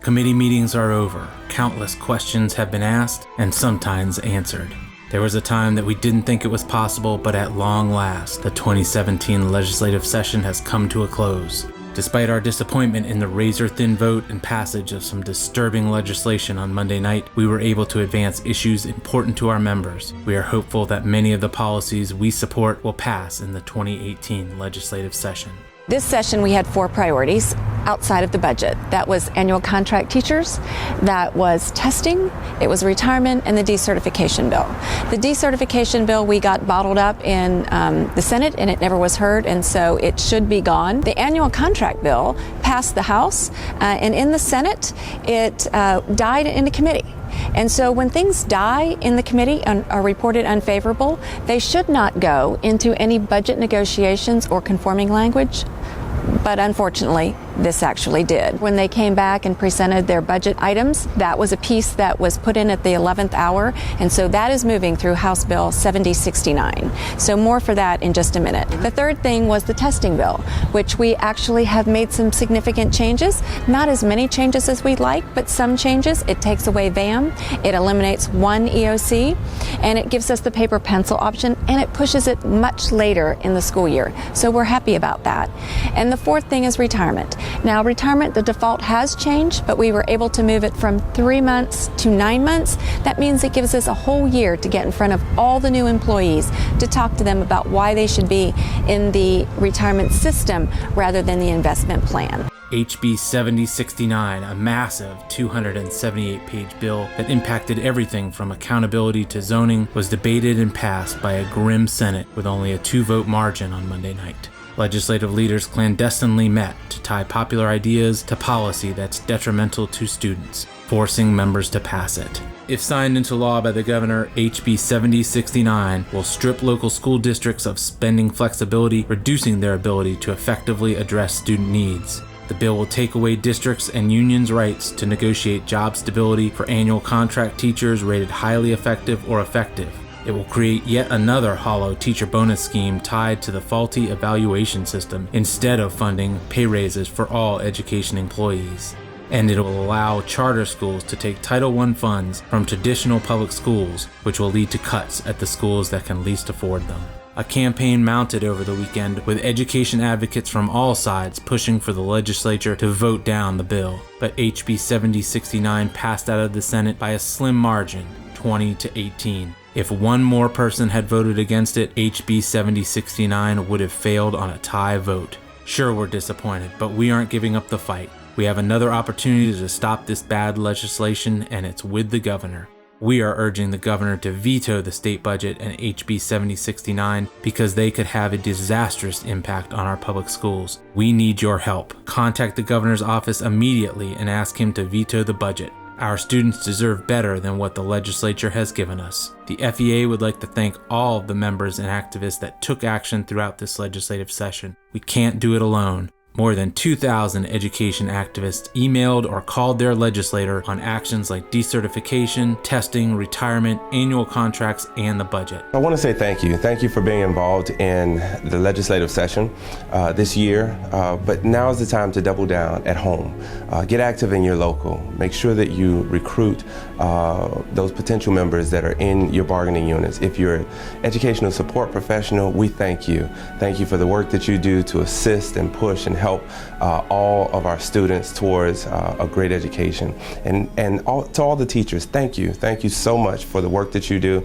Committee meetings are over. Countless questions have been asked and sometimes answered. There was a time that we didn't think it was possible, but at long last, the 2017 legislative session has come to a close. Despite our disappointment in the razor-thin vote and passage of some disturbing legislation on Monday night, we were able to advance issues important to our members. We are hopeful that many of the policies we support will pass in the 2018 legislative session. This session we had 4 priorities outside of the budget. That was annual contract teachers, that was testing, it was retirement, and the decertification bill. The decertification bill we got bottled up in the Senate and it never was heard, and so it should be gone. The annual contract bill passed the House and in the Senate it died in the committee. And so when things die in the committee and are reported unfavorable, they should not go into any budget negotiations or conforming language. But unfortunately, this actually did. When they came back and presented their budget items, that was a piece that was put in at the 11th hour, and so that is moving through House Bill 7069. So more for that in just a minute. The third thing was the testing bill, which we actually have made some significant changes. Not as many changes as we'd like, but some changes. It takes away VAM, it eliminates one EOC, and it gives us the paper pencil option, and it pushes it much later in the school year. So we're happy about that. And the fourth thing is retirement. Now, retirement, the default has changed, but we were able to move it from 3 months to 9 months. That means it gives us a whole year to get in front of all the new employees to talk to them about why they should be in the retirement system rather than the investment plan. HB 7069, a massive 278-page bill that impacted everything from accountability to zoning, was debated and passed by a grim Senate with only a 2-vote margin on Monday night. Legislative leaders clandestinely met to tie popular ideas to policy that's detrimental to students, forcing members to pass it. If signed into law by the governor, HB 7069 will strip local school districts of spending flexibility, reducing their ability to effectively address student needs. The bill will take away districts' and unions' rights to negotiate job stability for annual contract teachers rated highly effective or effective. It will create yet another hollow teacher bonus scheme tied to the faulty evaluation system instead of funding pay raises for all education employees. And it will allow charter schools to take Title I funds from traditional public schools, which will lead to cuts at the schools that can least afford them. A campaign mounted over the weekend with education advocates from all sides pushing for the legislature to vote down the bill. But HB 7069 passed out of the Senate by a slim margin, 20-18. If one more person had voted against it, HB 7069 would have failed on a tie vote. Sure, we're disappointed, but we aren't giving up the fight. We have another opportunity to stop this bad legislation, and it's with the governor. We are urging the governor to veto the state budget and HB 7069 because they could have a disastrous impact on our public schools. We need your help. Contact the governor's office immediately and ask him to veto the budget. Our students deserve better than what the legislature has given us. The FEA would like to thank all of the members and activists that took action throughout this legislative session. We can't do it alone. More than 2,000 education activists emailed or called their legislator on actions like decertification, testing, retirement, annual contracts, and the budget. I want to say thank you. Thank you for being involved in the legislative session this year, but now is the time to double down at home. Get active in your local. Make sure that you recruit those potential members that are in your bargaining units. If you're an educational support professional, we thank you. Thank you for the work that you do to assist and push and help all of our students towards a great education. And to all the teachers, thank you. Thank you so much for the work that you do,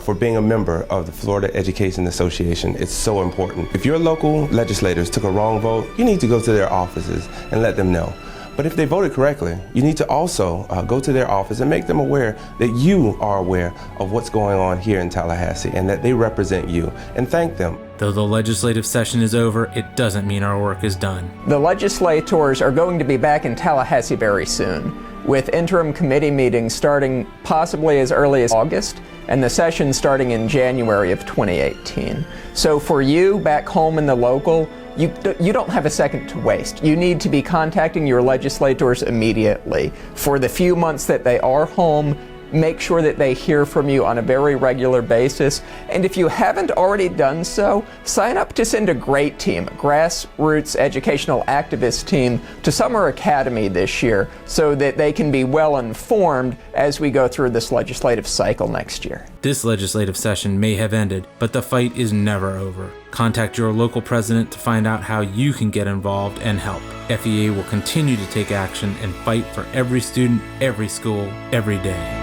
for being a member of the Florida Education Association. It's so important. If your local legislators took a wrong vote, you need to go to their offices and let them know. But if they voted correctly, you need to also go to their office and make them aware that you are aware of what's going on here in Tallahassee and that they represent you, and thank them. Though the legislative session is over, it doesn't mean our work is done. The legislators are going to be back in Tallahassee very soon, with interim committee meetings starting possibly as early as August, and the session starting in January of 2018. So for you back home in the local, you don't have a second to waste. You need to be contacting your legislators immediately. For the few months that they are home, make sure that they hear from you on a very regular basis. And if you haven't already done so, sign up to send a great team, a grassroots educational activist team, to Summer Academy this year so that they can be well informed as we go through this legislative cycle next year. This legislative session may have ended, but the fight is never over. Contact your local president to find out how you can get involved and help. FEA will continue to take action and fight for every student, every school, every day.